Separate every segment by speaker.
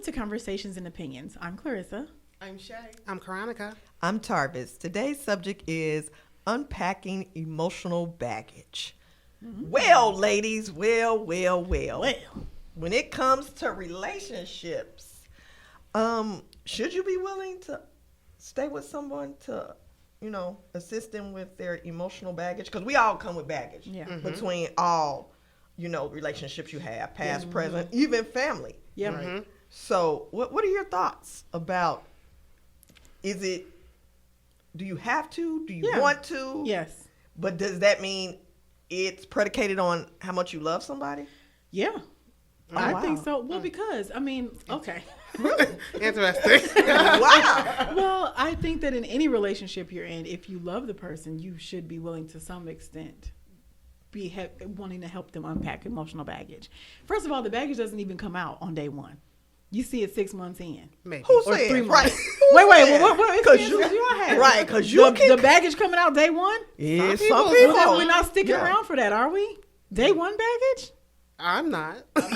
Speaker 1: to Conversations and Opinions. I'm Clorissa.
Speaker 2: I'm Shae.
Speaker 3: I'm Caronica.
Speaker 4: I'm Tarvis. Today's subject is unpacking emotional baggage. Mm-hmm. Well, ladies, well. When it comes to relationships, should you be willing to stay with someone to, assist them with their emotional baggage? Because we all come with baggage between all, relationships you have, past, present, even family.
Speaker 1: Yeah.
Speaker 4: Mm-hmm. So what are your thoughts about, do you have to? Do you want to?
Speaker 1: Yes.
Speaker 4: But does that mean it's predicated on how much you love somebody?
Speaker 1: Yeah. I think so. Well, because, okay.
Speaker 3: Interesting.
Speaker 4: Wow.
Speaker 1: Well, I think that in any relationship you're in, if you love the person, you should be willing to some extent be wanting to help them unpack emotional baggage. First of all, the baggage doesn't even come out on day one. You see it 6 months in.
Speaker 3: Maybe.
Speaker 4: Who
Speaker 1: or
Speaker 4: said?
Speaker 1: 3 months.
Speaker 4: Right.
Speaker 1: Wait. What experiences do y'all have?
Speaker 4: Right, because the
Speaker 1: baggage coming out day one?
Speaker 4: Yeah, some
Speaker 1: Well,
Speaker 4: people.
Speaker 1: then we're not sticking around for that, are we? Day one baggage?
Speaker 3: I'm not.
Speaker 1: Because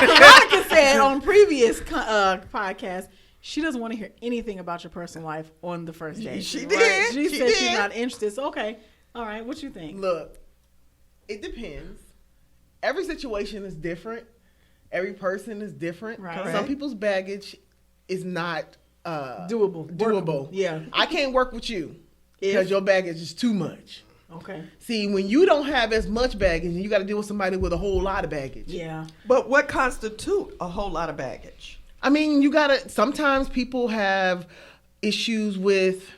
Speaker 1: Caronica said on previous podcast, she doesn't want to hear anything about your personal life on the first day.
Speaker 4: She
Speaker 1: Right?
Speaker 4: did.
Speaker 1: She said
Speaker 4: did.
Speaker 1: she's not interested. So, okay. All right. What you think?
Speaker 2: Look, it depends. Every situation is different. Every person is different.
Speaker 1: Right.
Speaker 2: Some people's baggage is not
Speaker 1: Doable.
Speaker 2: Doable.
Speaker 1: Yeah.
Speaker 2: I can't work with you because your baggage is too much.
Speaker 1: Okay.
Speaker 2: See, when you don't have as much baggage and you got to deal with somebody with a whole lot of baggage.
Speaker 1: Yeah.
Speaker 4: But what constitutes a whole lot of baggage?
Speaker 2: Sometimes people have issues with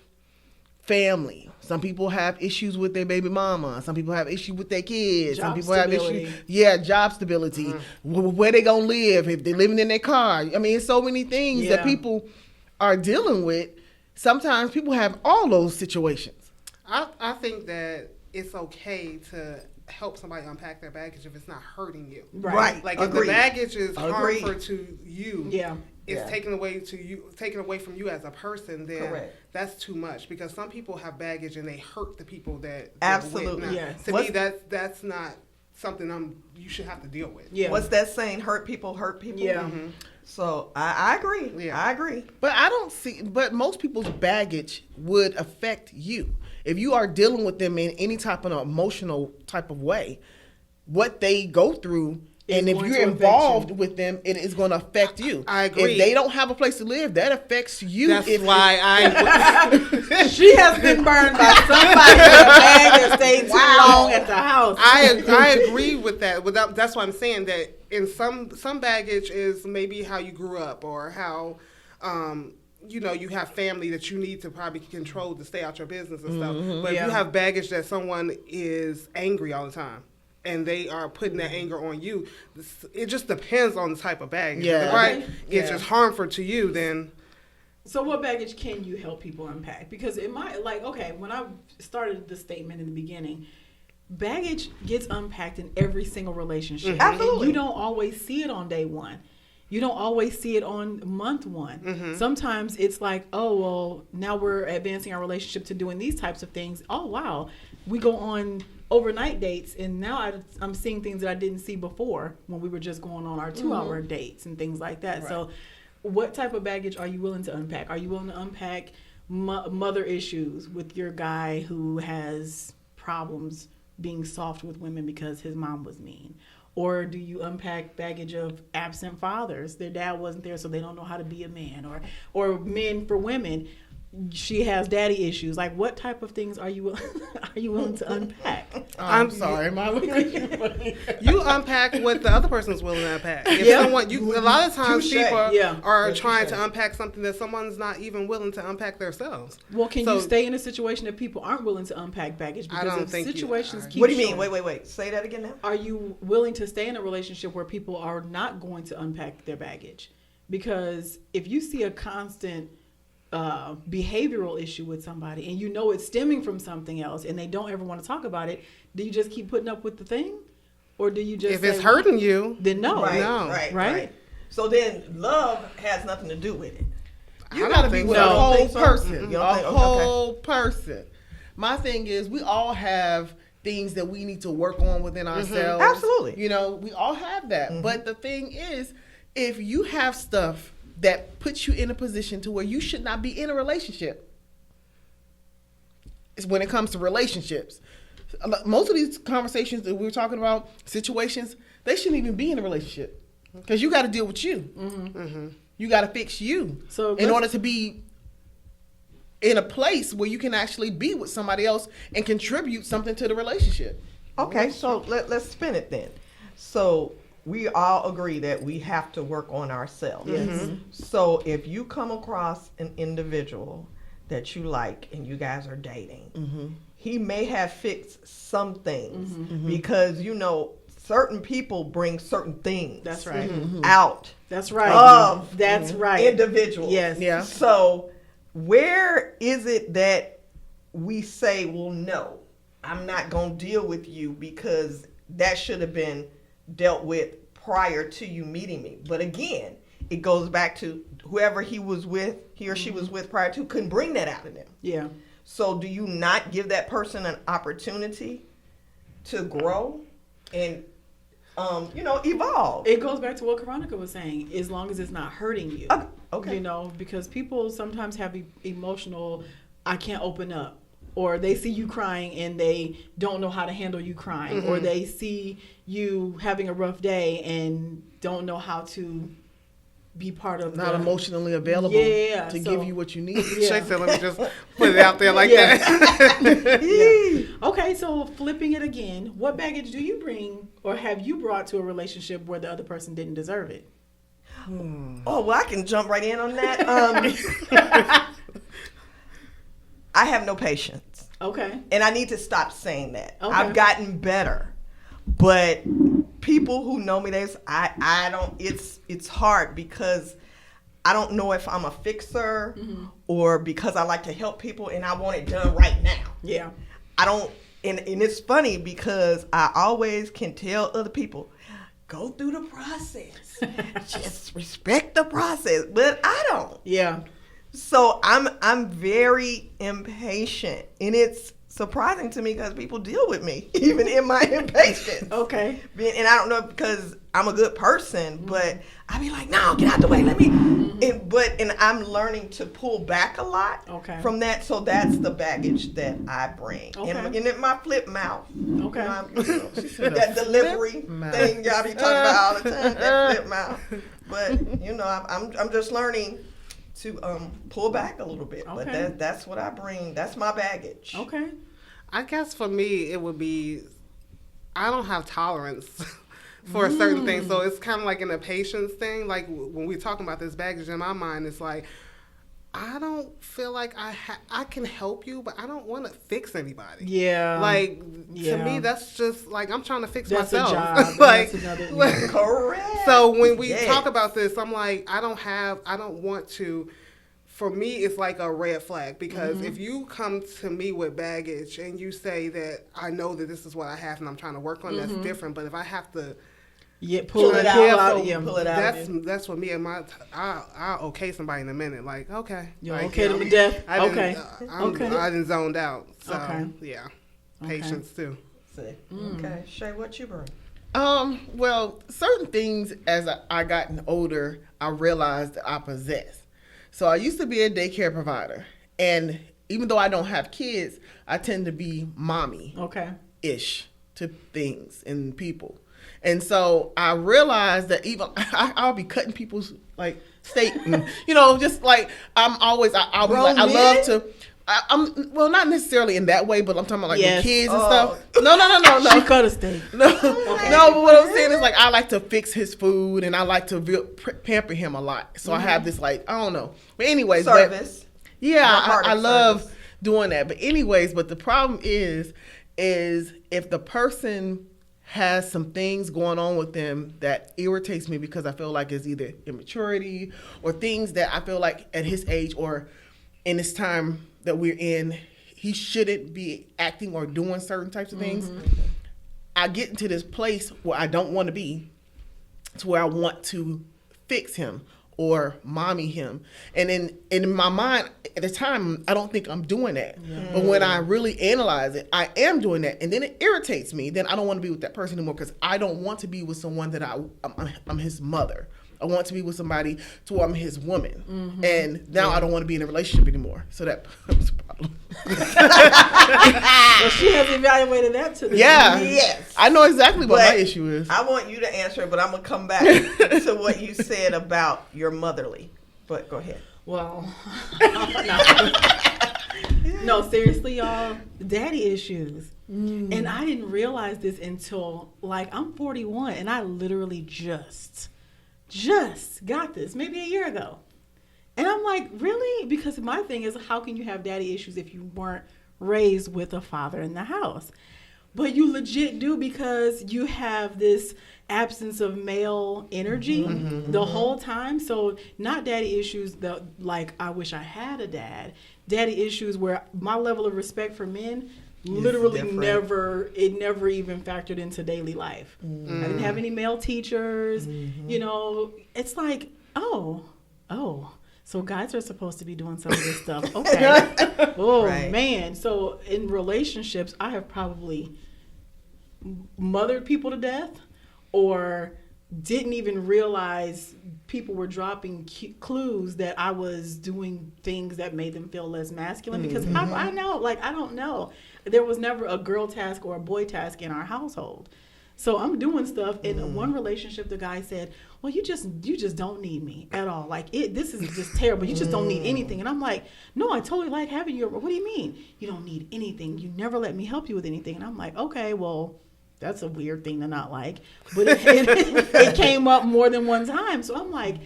Speaker 2: family. Some people have issues with their baby mama. Some people have issues with their kids. Some people have issues. Yeah, job stability. Where they gonna live, if they're living in their car. It's so many things that people are dealing with. Sometimes people have all those situations.
Speaker 3: I think that it's okay to help somebody unpack their baggage if it's not hurting you.
Speaker 4: Right.
Speaker 3: Like
Speaker 4: Agreed.
Speaker 3: if the baggage is
Speaker 4: Agreed.
Speaker 3: harmful to you, it's taken away from you as a person, then that's too much. Because some people have baggage and they hurt the people that
Speaker 4: absolutely.
Speaker 3: With.
Speaker 1: Yes.
Speaker 3: To me, that's not something you should have to deal with.
Speaker 1: Yeah.
Speaker 4: What's that saying? Hurt people hurt people.
Speaker 1: Yeah.
Speaker 3: Mm-hmm.
Speaker 4: So I agree.
Speaker 3: Yeah.
Speaker 4: I agree.
Speaker 2: But most people's baggage would affect you. If you are dealing with them in any type of emotional type of way, what they go through, and if you're involved with them, it is going to affect you.
Speaker 3: I agree.
Speaker 2: If they don't have a place to live, that affects you.
Speaker 3: That's why
Speaker 1: She has been burned by somebody with a bag that stayed too long at the house.
Speaker 3: I agree with that. That's why I'm saying that in some baggage is maybe how you grew up or how you have family that you need to probably control to stay out your business and stuff. But if you have baggage that someone is angry all the time and they are putting that anger on you, it just depends on the type of baggage.
Speaker 2: Yeah.
Speaker 3: Right? It's just harmful to you, then.
Speaker 1: So what baggage can you help people unpack? Because it might, when I started the statement in the beginning, baggage gets unpacked in every single relationship.
Speaker 4: Absolutely.
Speaker 1: And you don't always see it on day one. You don't always see it on month one. Sometimes it's like, oh, well, now we're advancing our relationship to doing these types of things. Oh, wow. We go on overnight dates, and now I'm seeing things that I didn't see before when we were just going on our 2-hour dates and things like that. Right. So what type of baggage are you willing to unpack? Are you willing to unpack mother issues with your guy who has problems being soft with women because his mom was mean? Or do you unpack baggage of absent fathers? Their dad wasn't there, so they don't know how to be a man. Or men for women, she has daddy issues. Like, what type of things are you willing to unpack?
Speaker 2: I'm sorry, my
Speaker 3: You unpack what the other person's willing to unpack. A lot of times people are trying to unpack something that someone's not even willing to unpack themselves.
Speaker 1: Well, can you stay in a situation that people aren't willing to unpack baggage? Because
Speaker 3: I don't
Speaker 1: if
Speaker 3: think
Speaker 1: situations keep
Speaker 4: What do you mean?
Speaker 1: showing,
Speaker 4: Wait. Say that again now.
Speaker 1: Are you willing to stay in a relationship where people are not going to unpack their baggage? Because if you see a constant behavioral issue with somebody and you know it's stemming from something else and they don't ever want to talk about it, do you just keep putting up with the thing? Or do you just
Speaker 3: if it's hurting you,
Speaker 1: then no.
Speaker 4: Right. So then love has nothing to do with it.
Speaker 2: You got to be with a whole person.
Speaker 4: A
Speaker 2: whole person. My thing is, we all have things that we need to work on within ourselves.
Speaker 4: Absolutely.
Speaker 2: We all have that. But the thing is, if you have stuff that puts you in a position to where you should not be in a relationship, it's when it comes to relationships. Most of these conversations that we were talking about, situations, they shouldn't even be in a relationship because you got to deal with you. You got to fix you in order to be in a place where you can actually be with somebody else and contribute something to the relationship.
Speaker 4: Okay, so let's spin it then. So we all agree that we have to work on ourselves.
Speaker 1: Yes.
Speaker 4: So if you come across an individual that you like and you guys are dating, he may have fixed some things because, you know, certain people bring certain things
Speaker 1: That's right.
Speaker 4: out.
Speaker 1: That's right.
Speaker 4: Of
Speaker 1: That's right.
Speaker 4: individuals.
Speaker 1: Yes.
Speaker 2: Yeah.
Speaker 4: So where is it that we say, well, no, I'm not going to deal with you because that should have been dealt with prior to you meeting me? But again, it goes back to whoever he or she was with prior to couldn't bring that out of them.
Speaker 1: Yeah.
Speaker 4: So do you not give that person an opportunity to grow and, evolve?
Speaker 1: It goes back to what Caronica was saying, as long as it's not hurting you.
Speaker 4: Okay.
Speaker 1: You know, because people sometimes have emotional, I can't open up. Or they see you crying and they don't know how to handle you crying. Or they see you having a rough day and don't know how to be part of
Speaker 2: Not emotionally available to give you what you need.
Speaker 3: Shae said, let me just put it out there like that.
Speaker 1: Okay, so flipping it again, what baggage do you bring or have you brought to a relationship where the other person didn't deserve it?
Speaker 4: Oh, well, I can jump right in on that. I have no patience.
Speaker 1: Okay.
Speaker 4: And I need to stop saying that.
Speaker 1: Okay.
Speaker 4: I've gotten better. But people who know me, I don't, it's hard because I don't know if I'm a fixer or because I like to help people and I want it done right now.
Speaker 1: Yeah.
Speaker 4: I don't, and it's funny because I always can tell other people, go through the process. Just respect the process. But I don't.
Speaker 1: Yeah.
Speaker 4: So I'm very impatient, and it's surprising to me because people deal with me even in my impatience.
Speaker 1: Okay.
Speaker 4: And I don't know because I'm a good person, but I be like, no, get out the way, let me. And I'm learning to pull back a lot from that. So that's the baggage that I bring.
Speaker 1: Okay.
Speaker 4: And in my flip mouth.
Speaker 1: Okay.
Speaker 4: That delivery thing y'all be talking about all the time. That flip mouth. But I'm just learning to pull back a little bit.
Speaker 1: Okay.
Speaker 4: But that's what I bring. That's my baggage.
Speaker 1: Okay.
Speaker 3: I guess for me, it would be, I don't have tolerance for certain things. So it's kind of like a patience thing. Like when we're talking about this baggage, in my mind, it's like, I don't feel like I can help you, but I don't want to fix anybody.
Speaker 1: Yeah.
Speaker 3: Like, to me, that's just like, I'm trying to fix
Speaker 1: that's
Speaker 3: myself.
Speaker 1: A job.
Speaker 3: Like,
Speaker 4: Correct.
Speaker 3: So when we talk about this, I'm like, I don't want to. For me, it's like a red flag because if you come to me with baggage and you say that I know that this is what I have and I'm trying to work on, that's different. But if I have to
Speaker 1: pull it out.
Speaker 4: Pull it out.
Speaker 3: That's what me and I'll okay somebody in a minute. Like, okay.
Speaker 1: You're
Speaker 3: like,
Speaker 1: okay to death?
Speaker 3: I didn't zoned out. So,
Speaker 1: Okay.
Speaker 3: Patience too.
Speaker 4: Okay. Shae, what you bring?
Speaker 2: Well, certain things as I gotten older, I realized that I possess. So I used to be a daycare provider, and even though I don't have kids, I tend to be mommy-ish to things and people. And so I realized that even I'll be cutting people's steak, and, just like I'll be like, I love to. I'm not necessarily in that way, but I'm talking about with kids and stuff. No.
Speaker 1: She cut a steak.
Speaker 2: No, but what I'm saying is I like to fix his food and I like to pamper him a lot. So I have this I don't know. But anyways,
Speaker 4: service.
Speaker 2: I love doing that. But anyways, but the problem is if the person has some things going on with them that irritates me because I feel like it's either immaturity or things that I feel like at his age or in this time that we're in, he shouldn't be acting or doing certain types of things. I get into this place where I don't want to be, to where I want to fix him or mommy him. And in my mind, at the time, I don't think I'm doing that. But when I really analyze it, I am doing that. And then it irritates me. Then I don't want to be with that person anymore because I don't want to be with someone that I'm his mother I want to be with somebody to where I'm his woman. And now I don't want to be in a relationship anymore. So that becomes a problem.
Speaker 1: So she has evaluated that to the
Speaker 4: Yes.
Speaker 2: I know exactly what
Speaker 4: But
Speaker 2: my issue is.
Speaker 4: I want you to answer it, but I'm going to come back to what you said about your motherly. But go ahead.
Speaker 1: Well, no, seriously, y'all, daddy issues. And I didn't realize this until, like, I'm 41, and I literally just got this maybe a year ago. And I'm like, really? Because my thing is, how can you have daddy issues if you weren't raised with a father in the house? But you legit do, because you have this absence of male energy the whole time. So not daddy issues that, like, I wish I had a dad. Daddy issues where my level of respect for men literally never even factored into daily life. I didn't have any male teachers. You know, it's like, oh, so guys are supposed to be doing some of this stuff. Okay. Man. So in relationships, I have probably mothered people to death, or didn't even realize people were dropping clues that I was doing things that made them feel less masculine, because I know, like, I don't know. There was never a girl task or a boy task in our household. So I'm doing stuff. In one relationship, the guy said, well, you just don't need me at all. Like, this is just terrible. You just don't need anything. And I'm like, no, I totally like having you. What do you mean? You don't need anything. You never let me help you with anything. And I'm like, okay, well, that's a weird thing to not like. But it came up more than one time. So I'm like,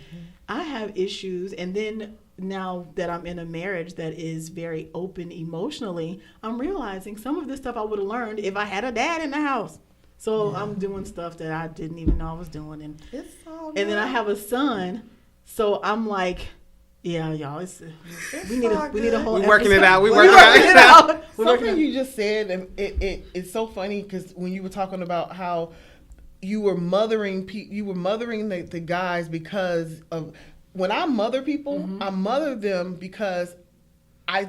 Speaker 1: I have issues. And then now that I'm in a marriage that is very open emotionally, I'm realizing some of this stuff I would have learned if I had a dad in the house. So I'm doing stuff that I didn't even know I was doing. And then I have a son. So I'm like, yeah, y'all, we need a whole
Speaker 3: We're working it out.
Speaker 2: Something you just said, and it's so funny, because when you were talking about how you were mothering the guys, because of, when I mother people, I mother them because I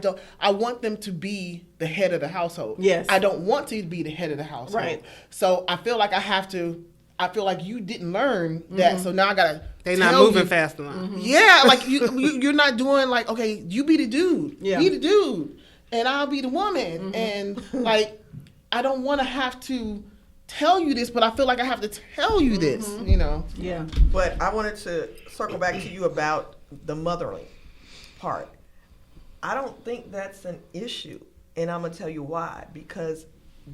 Speaker 2: want them to be the head of the household. Yes. I don't want to be the head of the household. Right. So I feel like I feel like you didn't learn that, so now I gotta.
Speaker 3: They're not moving fast enough.
Speaker 2: Yeah, like you're not doing, like, okay, you be the dude, be the dude, and I'll be the woman, and like, I don't want to have to tell you this, but I feel like I have to tell you this, you know.
Speaker 1: Yeah.
Speaker 4: But I wanted to circle back to you about the mothering part. I don't think that's an issue, and I'm gonna tell you why. Because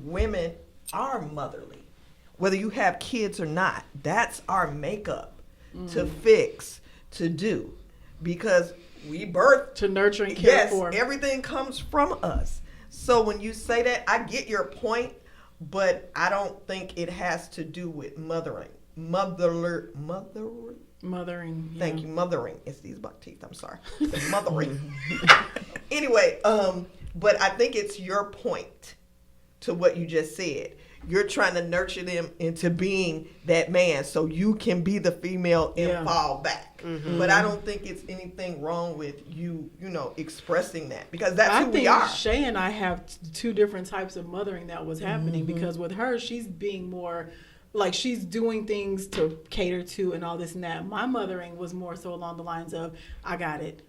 Speaker 4: women are motherly. Whether you have kids or not, that's our makeup to fix, to do. Because we birth
Speaker 1: to nurture and care for.
Speaker 4: Yes, everything comes from us. So when you say that, I get your point, but I don't think it has to do with mothering. Mothering.
Speaker 1: Yeah.
Speaker 4: Thank you, mothering. It's these buck teeth, I'm sorry. It's mothering. Anyway, but I think it's your point to what you just said. You're trying to nurture them into being that man so you can be the female and fall back. But I don't think it's anything wrong with you expressing that, because that's who we are.
Speaker 1: I think Shae and I have two different types of mothering that was happening, because with her, she's being more like, she's doing things to cater to and all this and that. My mothering was more so along the lines of, I got it.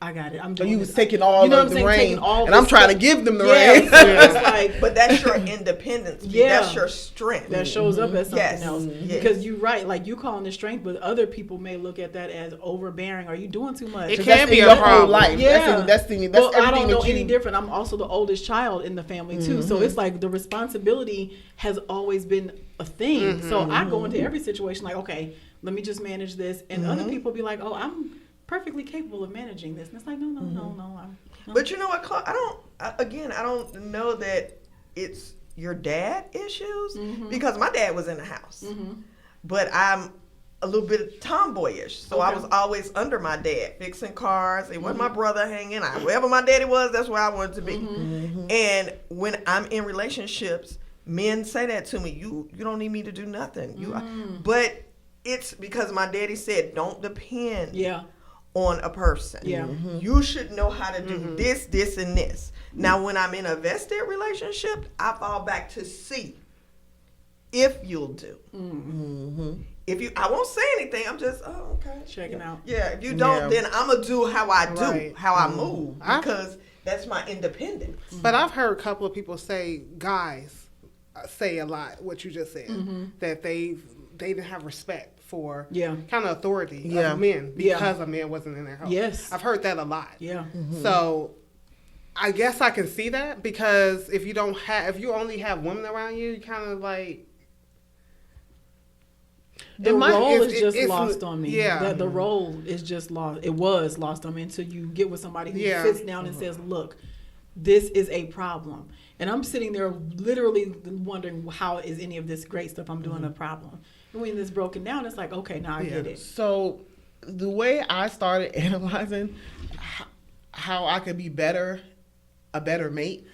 Speaker 1: I'm doing.
Speaker 2: So you was taking all of the reign, and I'm trying to give them the
Speaker 1: So
Speaker 2: reign.
Speaker 1: it's like,
Speaker 4: but that's your independence. That's your strength.
Speaker 1: That shows up as something else. Because you're right, like, you calling it strength, but other people may look at that as overbearing. Are you doing too much?
Speaker 3: It can be a problem.
Speaker 2: Life.
Speaker 1: Yeah.
Speaker 2: That's
Speaker 1: I don't know any different. I'm also the oldest child in the family too, so it's like the responsibility has always been a thing. So I go into every situation like, okay, let me just manage this, and other people be like, oh, I'm perfectly capable of managing this, and it's like, no. No.
Speaker 4: But you know what, Clark? I don't know that it's your dad issues, because my dad was in the house, but I'm a little bit tomboyish, so I was always under my dad, fixing cars. It wasn't my brother hanging out. Wherever my daddy was, that's where I wanted to be. And when I'm in relationships, men say that to me. You don't need me to do nothing. But it's because my daddy said, don't depend on a person. You should know how to do this, and this. Now, when I'm in a vested relationship, I fall back to see if you'll do. If you, I won't say anything. I'm just, okay,
Speaker 1: checking out.
Speaker 4: Yeah, if you don't, then I'm gonna do how I do, how I move, because that's my independence.
Speaker 3: But I've heard a couple of people say, guys say a lot what you just said, that they didn't have respect for kind of authority of men because a man wasn't in their house.
Speaker 1: Yes,
Speaker 3: I've heard that a lot.
Speaker 1: Yeah.
Speaker 3: So I guess I can see that, because if you only have women around you, you kind of like.
Speaker 1: The role is just lost on me.
Speaker 3: Yeah.
Speaker 1: The role is just lost. It was lost on me until you get with somebody who sits down and says, look, this is a problem. And I'm sitting there literally wondering, how is any of this great stuff I'm doing a problem? And when it's broken down, it's like, okay, now I get it.
Speaker 2: So the way I started analyzing how I could be a better mate,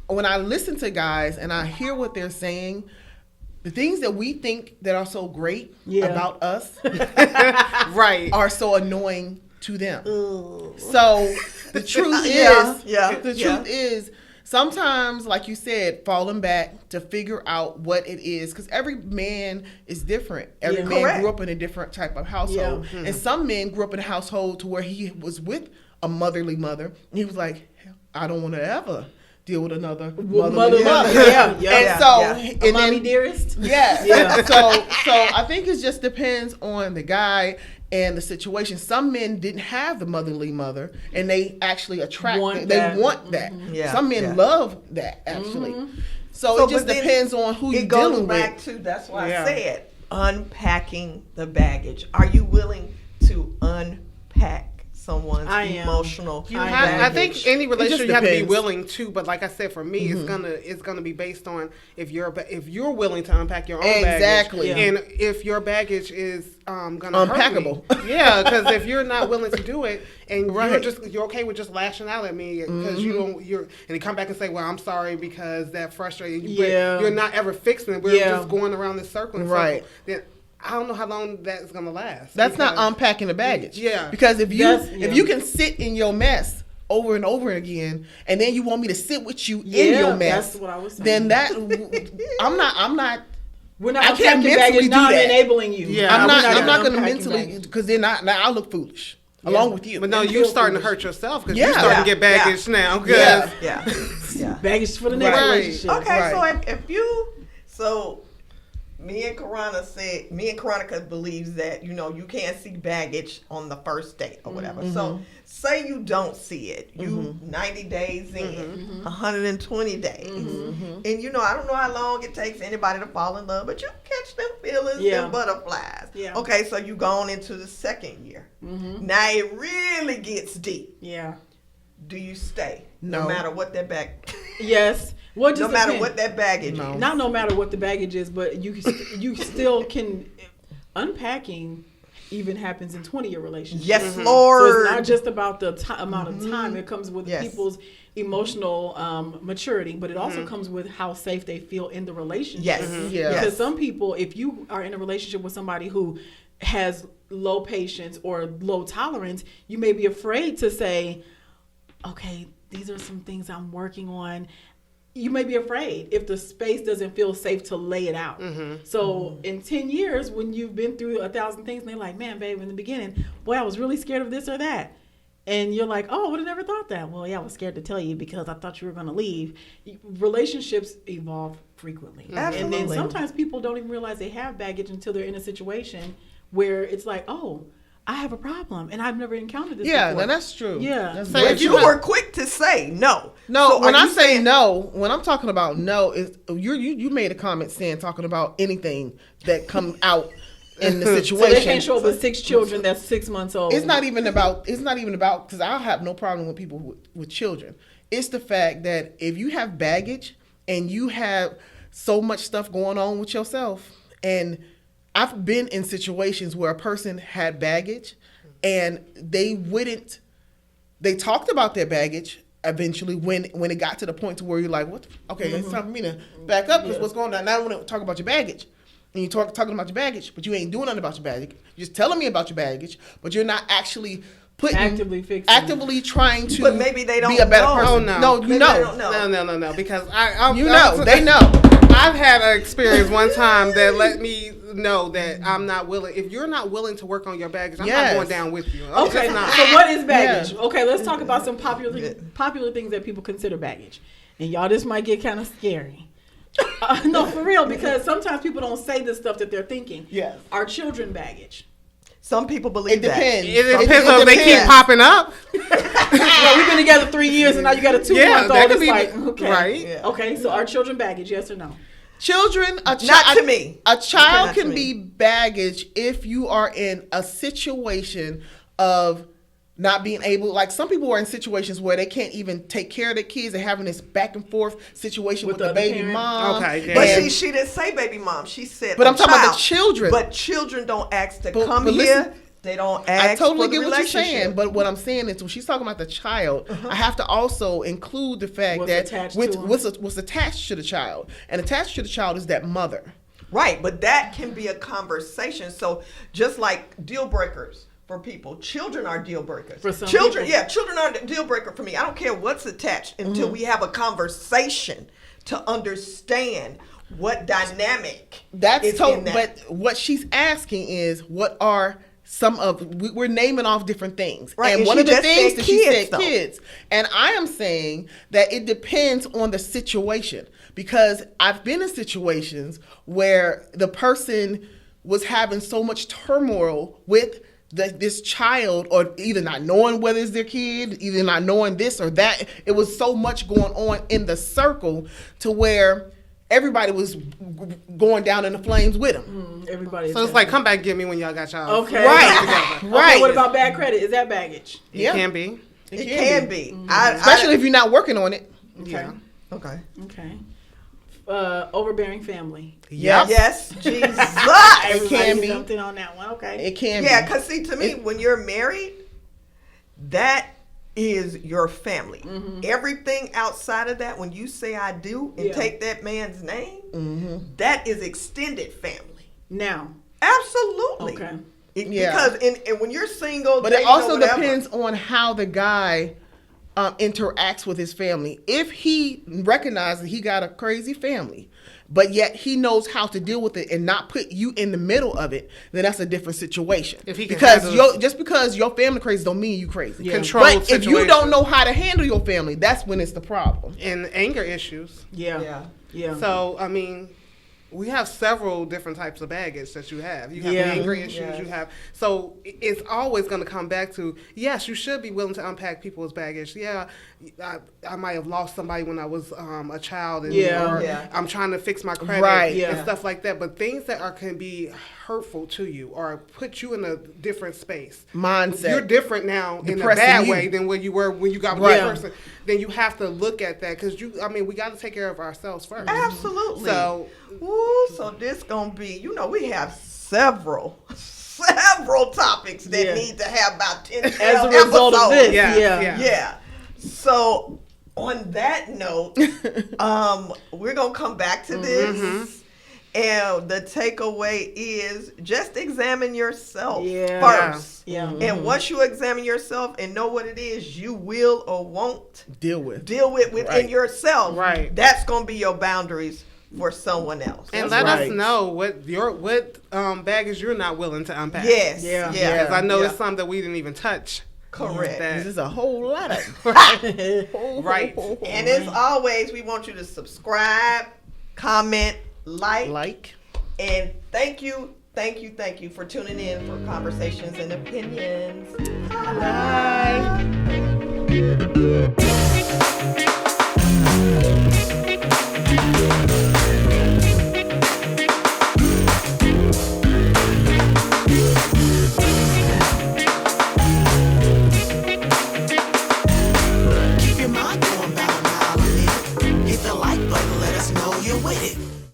Speaker 2: when I listen to guys and I hear what they're saying, the things that we think that are so great about us are so annoying to them. Ooh. So the truth is, sometimes, like you said, falling back to figure out what it is, because every man is different. Every man grew up in a different type of household. Yeah. And some men grew up in a household to where he was with a motherly mother, and he was like, I don't want to ever deal with another mother. And so,
Speaker 1: mommy dearest.
Speaker 2: So I think it just depends on the guy and the situation. Some men didn't have the motherly mother, and they actually want that. Yeah. Some men love that, actually. So it just depends on who you're dealing with.
Speaker 4: It goes back to, that's why I said, unpacking the baggage. Are you willing to unpack someone's emotional baggage?
Speaker 3: I think any relationship you have to be willing to, but like I said, for me, it's gonna be based on if you're willing to unpack your own baggage, and if your baggage is gonna
Speaker 2: unpackable.
Speaker 3: Hurt me. Yeah, because if you're not willing to do it, and you're okay with just lashing out at me because and you come back and say, well, I'm sorry because that frustrated you, but you're not ever fixing it. We're just going around this circle, then I don't know how long that's going to last.
Speaker 2: That's not unpacking the baggage.
Speaker 3: Yeah.
Speaker 2: Because if you can sit in your mess over and over again, and then you want me to sit with you in your mess,
Speaker 1: that's what I was saying.
Speaker 2: Then I'm not.
Speaker 1: We're not unpacking the baggage, not enabling you.
Speaker 2: Yeah. I'm not going to mentally, because then I look foolish. Along with you.
Speaker 3: But no, you're starting to hurt yourself because you're starting to get baggage now.
Speaker 1: Baggage for the next relationship.
Speaker 4: Okay, so me and Caronica believes that, you can't see baggage on the first date or whatever. So say you don't see it. You 90 days in, 120 days. And I don't know how long it takes anybody to fall in love, but you catch them feelings and butterflies. Yeah. Okay, so you gone into the second year. Now it really gets deep.
Speaker 1: Yeah.
Speaker 4: Do you stay? No matter what that
Speaker 1: Yes.
Speaker 4: No matter what that baggage is.
Speaker 1: Not no matter what the baggage is, but you still can. Unpacking even happens in 20-year relationships.
Speaker 4: Yes, Lord.
Speaker 1: So it's not just about the amount of time. It comes with people's emotional maturity, but it also comes with how safe they feel in the relationship.
Speaker 4: Yes.
Speaker 1: Because some people, if you are in a relationship with somebody who has low patience or low tolerance, you may be afraid to say, okay, these are some things I'm working on. You may be afraid if the space doesn't feel safe to lay it out. So in 10 years, when you've been through 1,000 things, and they're like, man, babe, in the beginning, boy, I was really scared of this or that. And you're like, oh, I would have never thought that. Well, yeah, I was scared to tell you because I thought you were going to leave. Relationships evolve frequently.
Speaker 4: Absolutely.
Speaker 1: And then sometimes people don't even realize they have baggage until they're in a situation where it's like, oh, I have a problem, and I've never encountered this before.
Speaker 2: Yeah, that's true.
Speaker 1: Yeah.
Speaker 4: So if you were quick to say no.
Speaker 2: No, so when I say no, when I'm talking about no, is you made a comment talking about anything that come out in the situation.
Speaker 1: So they can't show up with 6 children that's 6 months old.
Speaker 2: It's not even about, because I have no problem with people with children. It's the fact that if you have baggage and you have so much stuff going on with yourself, and I've been in situations where a person had baggage and they talked about their baggage eventually when it got to the point to where you're like, it's time for me to back up because what's going on. Now I want to talk about your baggage. And you're talking about your baggage, but you ain't doing nothing about your baggage. You're just telling me about your baggage, but you're not actually actively trying to
Speaker 4: but maybe they don't
Speaker 2: be a better
Speaker 4: know.
Speaker 2: person.
Speaker 3: Oh, no.
Speaker 2: No, you know.
Speaker 3: No, because
Speaker 2: they know.
Speaker 3: I've had an experience one time that let me know that I'm not willing. If you're not willing to work on your baggage, I'm not going down with you.
Speaker 1: Okay, so what is baggage? Yeah. Okay, let's talk about some popular things that people consider baggage. And y'all, this might get kind of scary. No, for real, because sometimes people don't say the stuff that they're thinking.
Speaker 2: Yes.
Speaker 1: Our children baggage.
Speaker 4: Some people believe
Speaker 2: that.
Speaker 3: It depends on if they keep popping up.
Speaker 1: Well, we've been together 3 years, and now you got a 2-month-old. It's like, okay.
Speaker 3: Right.
Speaker 1: Yeah. Okay, so our children baggage, yes or no?
Speaker 2: Children,
Speaker 4: not to me.
Speaker 2: A child can be baggage if you are in a situation of not being able, like some people are in situations where they can't even take care of their kids. They're having this back and forth situation with the baby mom.
Speaker 3: Okay, yeah.
Speaker 4: But she didn't say baby mom. She said
Speaker 2: but I'm talking about the children.
Speaker 4: But children don't ask to come here. They don't ask.
Speaker 2: I totally
Speaker 4: for the
Speaker 2: get what you're saying, but what I'm saying is when she's talking about the child, I have to also include the fact what's attached to the child, and attached to the child is that mother.
Speaker 4: Right, but that can be a conversation. So just like deal breakers for people, children are deal breakers. For some children, people. Yeah, children are a deal breaker for me. I don't care what's attached until we have a conversation to understand what dynamic.
Speaker 2: That's total. But what she's asking is, what are some of, we're naming off different things. Right. And one of the things that she said, kids. And I am saying that it depends on the situation, because I've been in situations where the person was having so much turmoil with this child, or either not knowing whether it's their kid, either not knowing this or that. It was so much going on in the circle to where everybody was going down in the flames with him.
Speaker 3: Everybody. So it's like, come back and get me when y'all got y'all.
Speaker 1: Okay.
Speaker 2: Right. Right.
Speaker 1: Okay, what about bad credit? Is that baggage?
Speaker 3: It can be.
Speaker 4: It can be.
Speaker 2: Especially if you're not working on it.
Speaker 1: Okay.
Speaker 3: Yeah.
Speaker 4: Okay.
Speaker 1: Overbearing family.
Speaker 2: Yep.
Speaker 4: Yes. Jesus.
Speaker 2: It can be.
Speaker 1: Something on that one. Okay.
Speaker 2: It can be.
Speaker 4: Yeah, because see, to me, when you're married, that is your family. Everything outside of that, when you say I do and take that man's name, that is extended family.
Speaker 1: Now.
Speaker 4: Absolutely.
Speaker 1: Okay.
Speaker 4: Because and when you're single,
Speaker 2: but it also depends on how the guy interacts with his family. If he recognizes he got a crazy family, but yet he knows how to deal with it and not put you in the middle of it, then that's a different situation.
Speaker 3: If he can
Speaker 2: just because your family crazy don't mean you crazy.
Speaker 3: Yeah.
Speaker 2: But if you don't know how to handle your family, that's when it's the problem.
Speaker 3: And anger issues.
Speaker 1: Yeah.
Speaker 3: So I mean, we have several different types of baggage that you have. You have angry issues. You have, so it's always going to come back to, yes, you should be willing to unpack people's baggage. Yeah, I might have lost somebody when I was a child, and I'm trying to fix my credit and stuff like that. But things that can be hurtful to you or put you in a different space.
Speaker 2: Mindset.
Speaker 3: You're different now in a bad way than when you were when you got with that person. Then you have to look at that, because we got to take care of ourselves first.
Speaker 4: Absolutely.
Speaker 3: So,
Speaker 4: so this gonna be, we have several topics that need to have about 10
Speaker 1: as a result of this.
Speaker 4: Yeah. So on that note, we're gonna come back to this. And the takeaway is just examine yourself first. Yeah. And once you examine yourself and know what it is you will or won't
Speaker 2: deal with
Speaker 4: within yourself,
Speaker 3: that's
Speaker 4: going to be your boundaries for someone else.
Speaker 3: And let us know what baggage you're not willing to unpack.
Speaker 4: Yes.
Speaker 3: Yeah. Because I know it's something that we didn't even touch.
Speaker 4: Correct.
Speaker 2: This is a whole lot of
Speaker 3: right.
Speaker 4: And as always, we want you to subscribe, comment, like, and thank you for tuning in for Conversations and Opinions.
Speaker 2: Bye.